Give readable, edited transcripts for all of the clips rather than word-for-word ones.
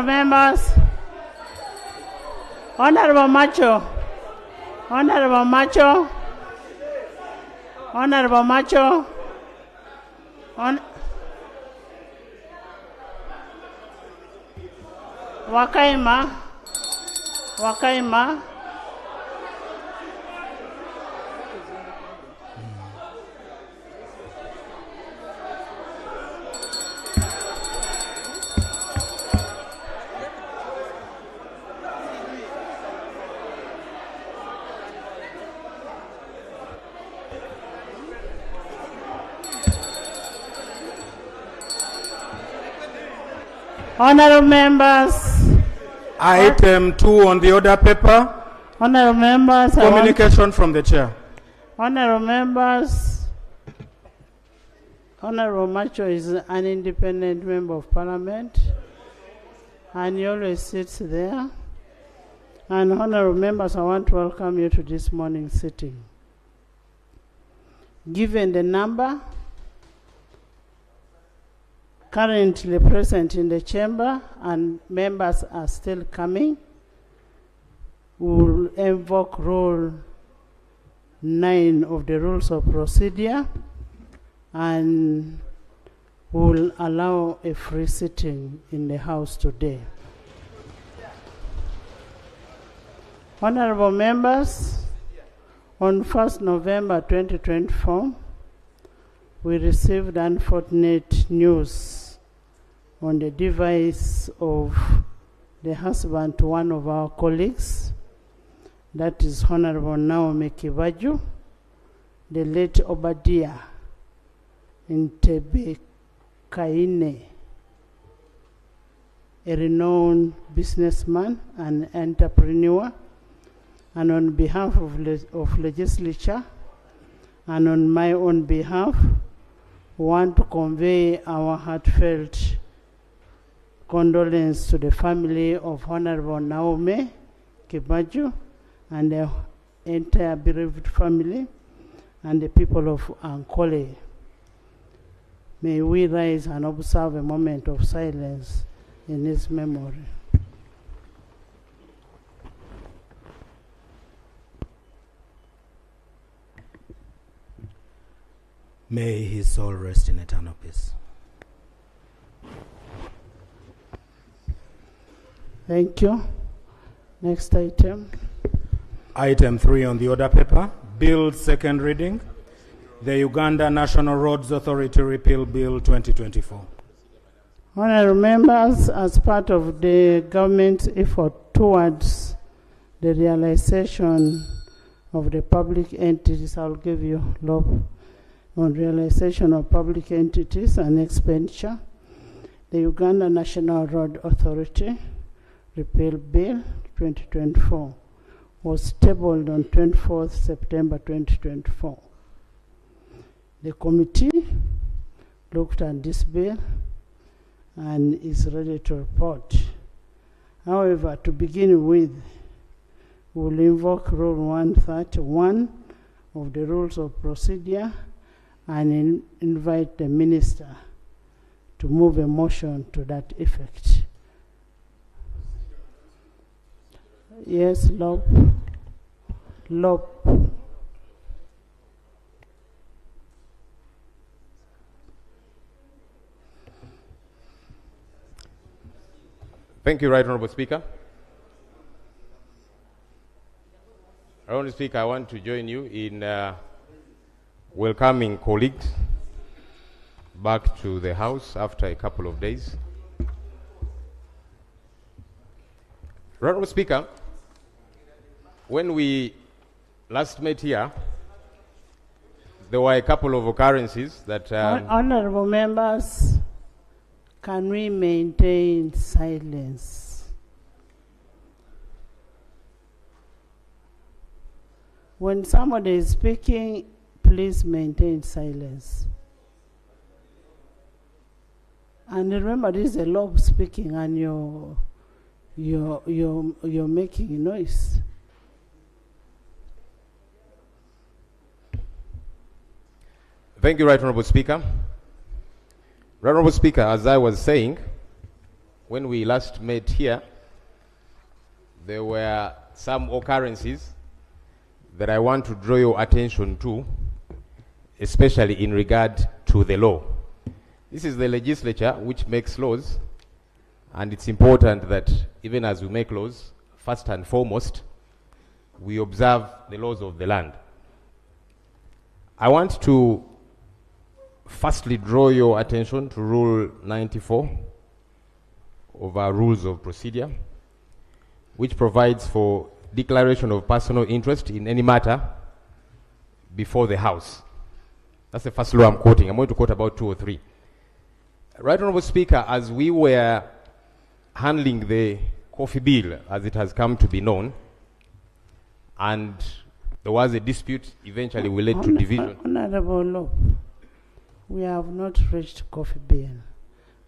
Members, Honorable Macho, Honorable Macho, Honorable Macho, Wakaima, Wakaima. Honorable members, Item 2 on the order paper, honorable members, communication from the chair. Honorable members, Honorable Macho is an independent member of parliament and he always sits there. And honorable members, I want to welcome you to this morning's sitting. Given the number currently present in the chamber and members are still coming, we will invoke Rule 9 of the Rules of Procedure and will allow a free sitting in the House today. Honorable members, on 1st November 2024, we received unfortunate news on the device of the husband to one of our colleagues, that is Honorable Naomi Kibaju, the late Obadiah Ntebekaine, a renowned businessman and entrepreneur, and on behalf of legislature and on my own behalf, want to convey our heartfelt condolence to the family of Honorable Naomi Kibaju and the entire bereaved family and the people of Ankole. May we rise and observe a moment of silence in his memory. May his soul rest in eternal peace. Thank you. Next item. Item 3 on the order paper, Bill second reading, the Uganda National Roads Authority Repeal Bill 2024. Honorable members, as part of the government's effort towards the realization of the public entities, I'll give you law on realization of public entities and expenditure, the Uganda National Road Authority Repeal Bill 2024 was tabled on 24th September 2024. The committee looked at this bill and is ready to report. However, to begin with, we'll invoke Rule 131 of the Rules of Procedure and invite the minister to move a motion to that effect. Yes, Lop. Thank you, Right Honourable Speaker. Honourable Speaker, I want to join you in welcoming colleagues back to the House after a couple of days. Honourable Speaker, when we last met here, there were a couple of occurrences that... Honourable members, can we maintain silence? When somebody is speaking, please maintain silence. And remember, this is a law speaking, and you're making noise. Thank you, Right Honourable Speaker. Right Honourable Speaker, as I was saying, when we last met here, there were some occurrences that I want to draw your attention to, especially in regard to the law. This is the legislature which makes laws, and it's important that even as we make laws, first and foremost, we observe the laws of the land. I want to firstly draw your attention to Rule 94 of our Rules of Procedure, which provides for declaration of personal interest in any matter before the House. That's the first law I'm quoting. I'm going to quote about 2 or 3. Right Honorable Speaker, as we were handling the coffee bill, as it has come to be known, and there was a dispute, eventually we led to division. Honorable Law, we have not reached coffee bill.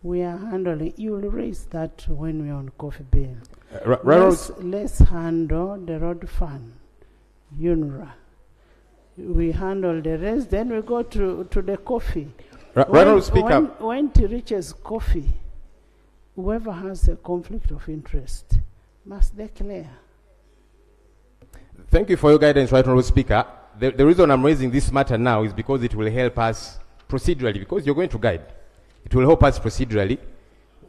We are handling, you will raise that when we are on coffee bill. Let's handle the road fund, UNRA. We handle the rest, then we go to the coffee. When it reaches coffee, whoever has a conflict of interest must declare. Thank you for your guidance, Right Honorable Speaker. The reason I'm raising this matter now is because it will help us procedurally, because you're going to guide. It will help us procedurally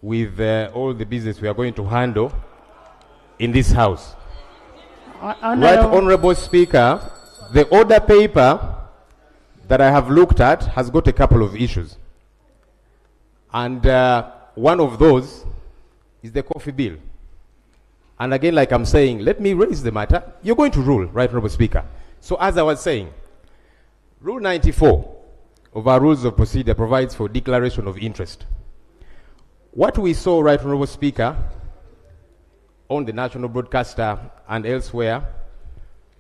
with all the business we are going to handle in this House. Right Honorable Speaker, the order paper that I have looked at has got a couple of issues. And one of those is the coffee bill. And again, like I'm saying, let me raise the matter. You're going to rule, Right Honorable Speaker. So as I was saying, Rule 94 of our Rules of Procedure provides for declaration of interest. What we saw, Right Honorable Speaker, on the national broadcaster and elsewhere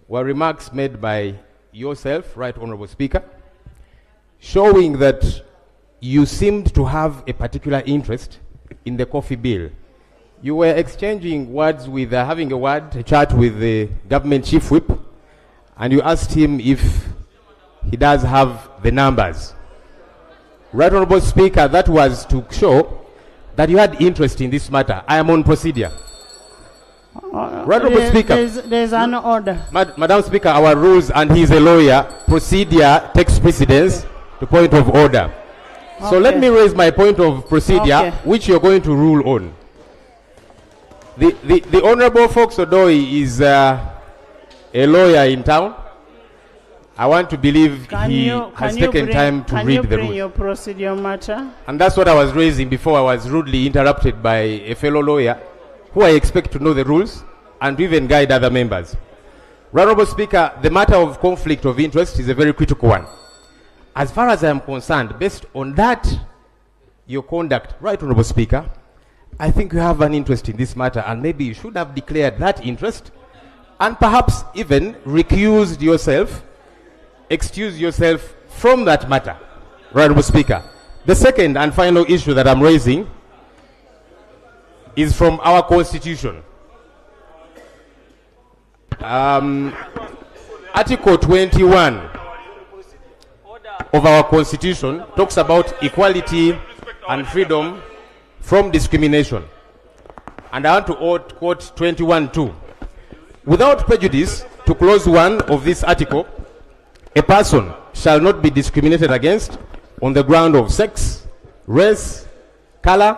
were remarks made by yourself, Right Honorable Speaker, showing that you seemed to have a particular interest in the coffee bill. You were exchanging words with, having a chat with the government chief whip, and you asked him if he does have the numbers. Right Honorable Speaker, that was to show that you had interest in this matter. I am on procedure. Right Honorable Speaker. There's an order. Madam Speaker, our rules, and he's a lawyer, procedure takes precedence to point of order. Okay. So let me raise my point of procedure, which you're going to rule on. The Honorable Fox Odoi is a lawyer in town. I want to believe he has taken time to read the rules. Can you bring your procedure matter? And that's what I was raising before I was rudely interrupted by a fellow lawyer who I expect to know the rules and to even guide other members. Honorable Speaker, the matter of conflict of interest is a very critical one. As far as I am concerned, based on that, your conduct, Right Honorable Speaker, I think you have an interest in this matter, and maybe you should have declared that interest and perhaps even recused yourself, excused yourself from that matter, Right Honorable Speaker. The second and final issue that I'm raising is from our Constitution. Article 21 of our Constitution talks about equality and freedom from discrimination. And I want to quote 21(2). Without prejudice to clause 1 of this article, a person shall not be discriminated against on the ground of sex, race, color,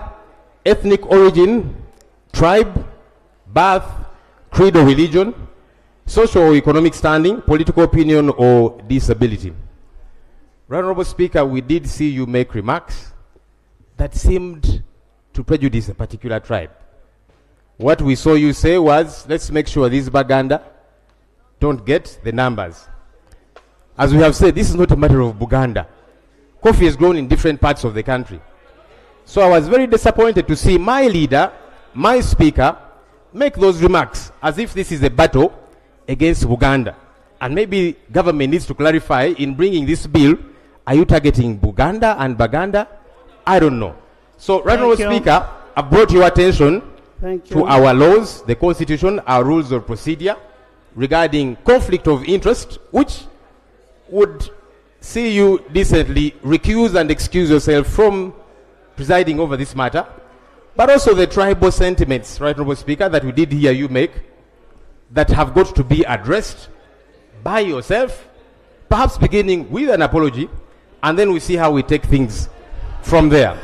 ethnic origin, tribe, birth, creed or religion, social or economic standing, political opinion or disability. Honorable Speaker, we did see you make remarks that seemed to prejudice a particular tribe. What we saw you say was, let's make sure these Baganda don't get the numbers. As we have said, this is not a matter of Buganda. Coffee is grown in different parts of the country. So I was very disappointed to see my leader, my speaker, make those remarks as if this is a battle against Buganda. And maybe government needs to clarify in bringing this bill, are you targeting Buganda and Baganda? I don't know. So, Right Honorable Speaker, I brought your attention to our laws, the Constitution, our rules of procedure regarding conflict of interest, which would see you decently recuse and excuse yourself from presiding over this matter. but also the tribal sentiments, Right Honourable Speaker, that we did hear you make, that have got to be addressed by yourself, perhaps beginning with an apology, and then we see how we take things from there.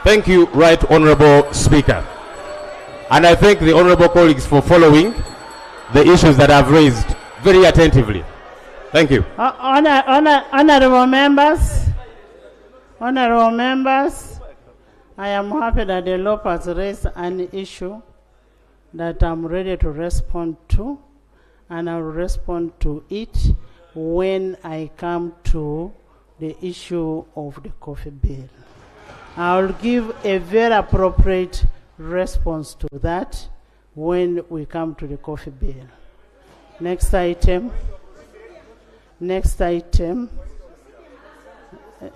Thank you, Right Honourable Speaker. And I thank the honourable colleagues for following the issues that I've raised very attentively. Thank you. Honourable members, I am happy that the law has raised an issue that I'm ready to respond to, and I'll respond to it when I come to the issue of the coffee bill. I'll give a very appropriate response to that when we come to the coffee bill. Next item.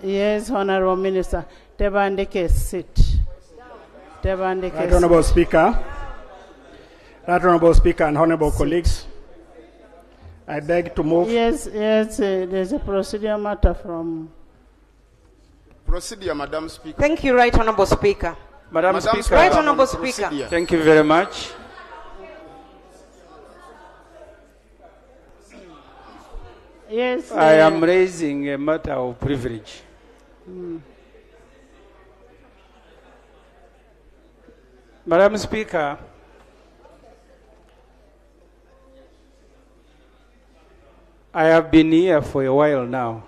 Yes, Honourable Minister. Tebandeke, sit. Tebandeke, Right Honourable Speaker. Right Honourable Speaker and Honourable colleagues, I beg to move. Yes, there's a procedural matter from... Procedure, Madam Speaker. Thank you, Right Honourable Speaker. Madam Speaker. Right Honourable Speaker. Thank you very much. Yes. I am raising a matter of privilege. Madam Speaker, I have been here for a while now.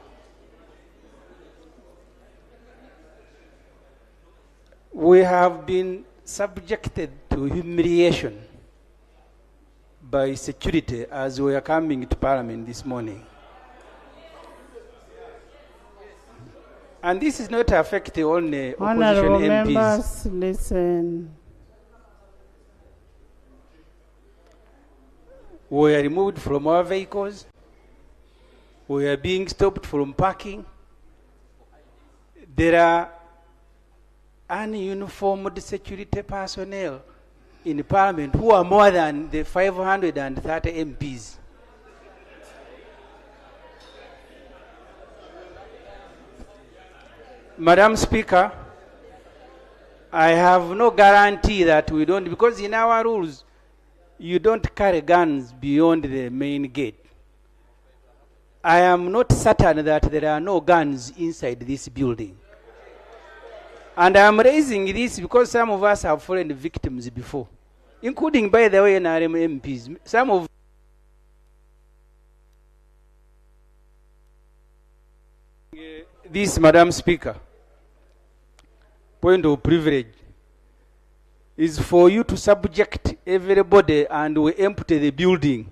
We have been subjected to humiliation by security as we are coming to Parliament this morning. And this is not affecting only opposition Honourable MPs. members, listen. We are removed from our vehicles. We are being stopped from parking. There are ununiformed security personnel in Parliament who are more than the 530 MPs. Madam Speaker, I have no guarantee that we don't, because in our rules, you don't carry guns beyond the main gate. I am not certain that there are no guns inside this building. And I am raising this because some of us have fallen victims before, including, by the way, NRM MPs. Some of this, Madam Speaker, point of privilege is for you to subject everybody and we empty the building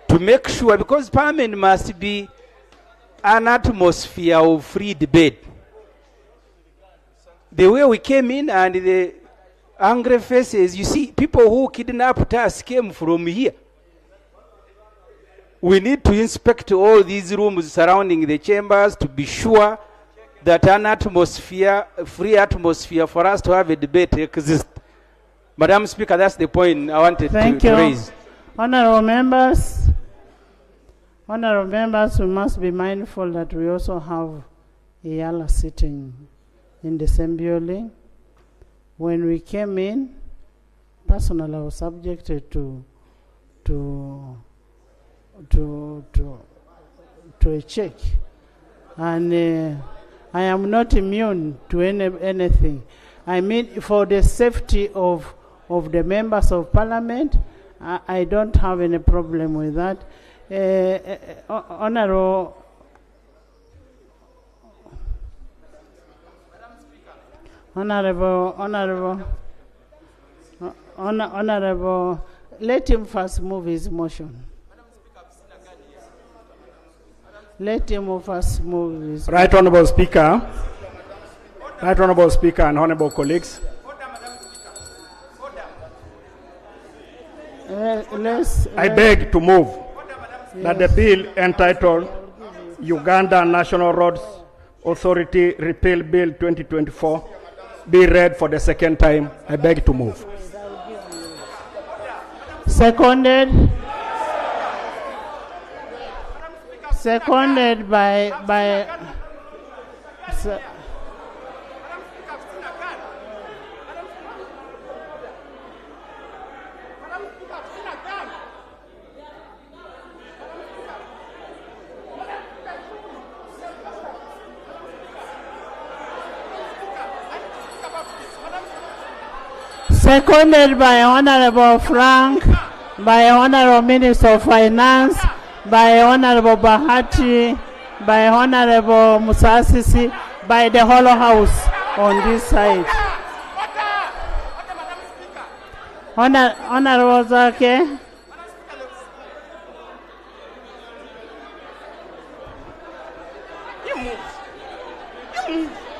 to make sure, because Parliament must be an atmosphere of free debate. The way we came in and the angry faces, you see, people who kidnapped us came from here. We need to inspect all these rooms surrounding the chambers to be sure that an atmosphere, free atmosphere for us to have a debate exists. Madam Speaker, that's the point I wanted to raise. Honourable members, we must be mindful that we also have Iyala sitting in the same building. When we came in, personally, I was subjected to a check, and I am not immune to anything. I mean, for the safety of the members of Parliament, I don't have any problem with that. Honorable, let him first move his motion. Let him first move his motion. Right Honourable Speaker. Right Honourable Speaker and Honourable colleagues. I beg to move that the bill entitled Uganda National Roads Authority Repeal Bill 2024 be read for the second time. I beg to move. Seconded by Seconded by Honorable Frank, by Honorable Minister of Finance, by Honorable Bahati, by Honorable Musasisi, by the whole house on this side. Honorable Zaake.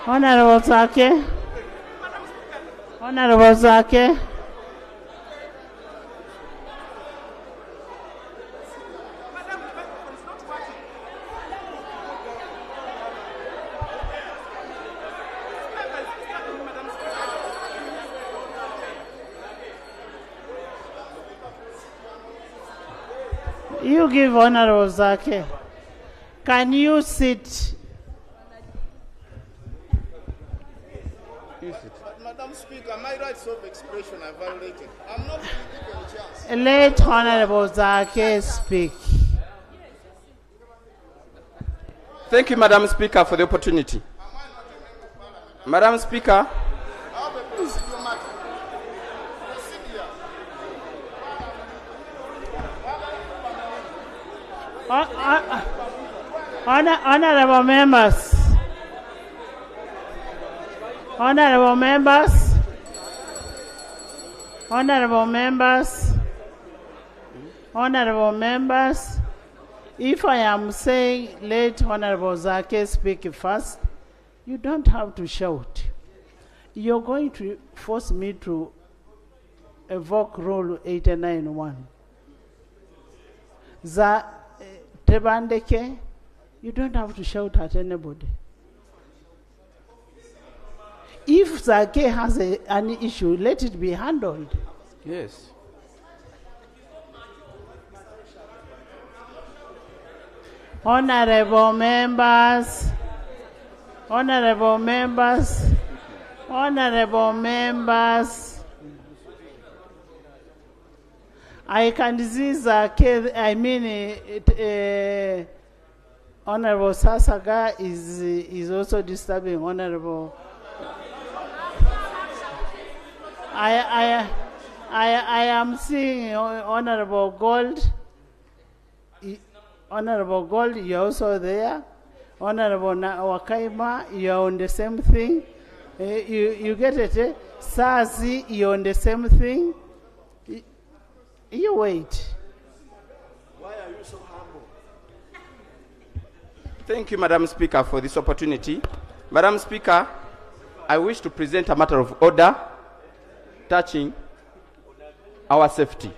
Honorable Zaake. Honorable Zaake. You give Honorable Zaake. Can you sit? Madam Speaker, my rights of expression are violated. I'm not given a chance. Let Honorable Zaake speak. Thank you, Madam Speaker, for the opportunity. Madam Speaker, Honorable members. Honorable members. Honorable members. Honorable members. If I am saying let Honorable Zaake speak first, you don't have to shout. You're going to force me to evoke Rule 89.1. Tebandeke, you don't have to shout at anybody. If Zaake has an issue, let it be handled. yes. Honorable members, honorable members, honorable members, I can see Zaake, Honorable Sasaga is also disturbing Honorable. I am seeing Honorable Gold. Honorable Gold, you're also there. Honorable Wakaima, you're on the same thing. You get it? Eh? Sazi, you're on the same thing. You wait. Why are you so humble? Thank you, Madam Speaker, for this opportunity. Madam Speaker, I wish to present a matter of order touching our safety,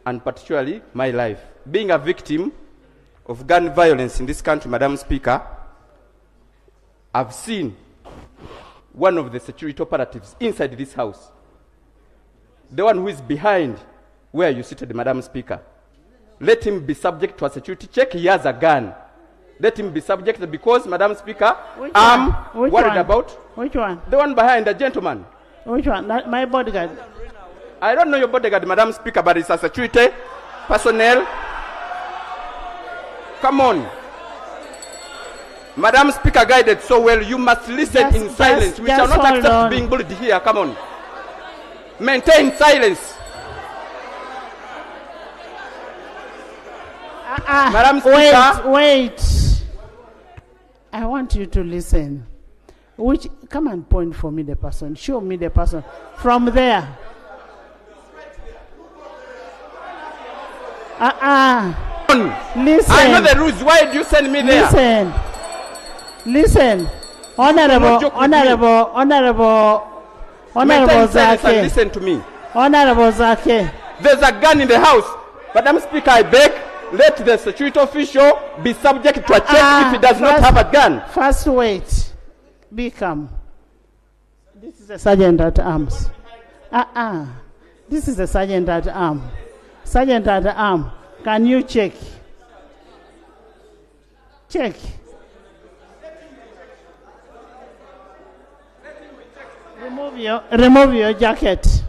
and particularly my life. Being a victim of gun violence in this country, Madam Speaker, I've seen one of the security operatives inside this house, the one who is behind where you seated, Madam Speaker. Let him be subject to a security check. He has a gun. Let him be subject, because, Madam Speaker, I'm worried about. Which one? The one behind, the gentleman. Which one? Not my bodyguard. I don't know your bodyguard, Madam Speaker, but it's a security personnel. Come on. Madam Speaker guided so well, you must listen in silence. We shall not accept being bullied here. Come on. Maintain silence. Madam Speaker. Wait. I want you to listen. Come and point for me the person. Show me the person. From there. Listen. I know the rules. Why do you send me there? Listen. Honorable Zaake. Listen to me. Honorable Zaake. There's a gun in the house. Madam Speaker, I beg, let the security official be subject to a check if he does not have a gun. First wait. Be calm. This is a sergeant at arms. This is a sergeant at arms. Sergeant at arms, can you check? Check. Remove your jacket.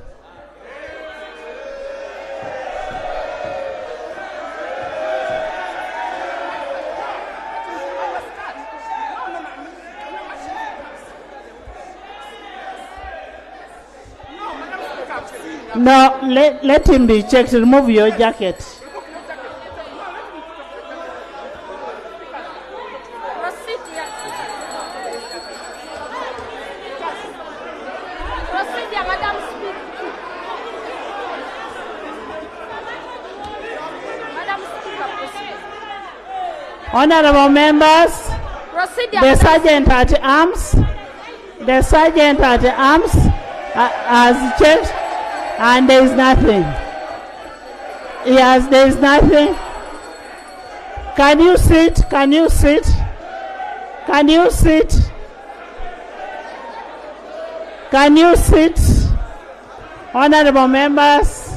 No, let him be checked. Remove your jacket. Honorable members, the sergeant at arms has checked, and there is nothing. Yes, there is nothing. Can you sit? Can you sit? Can you sit? Can you sit? Honorable members,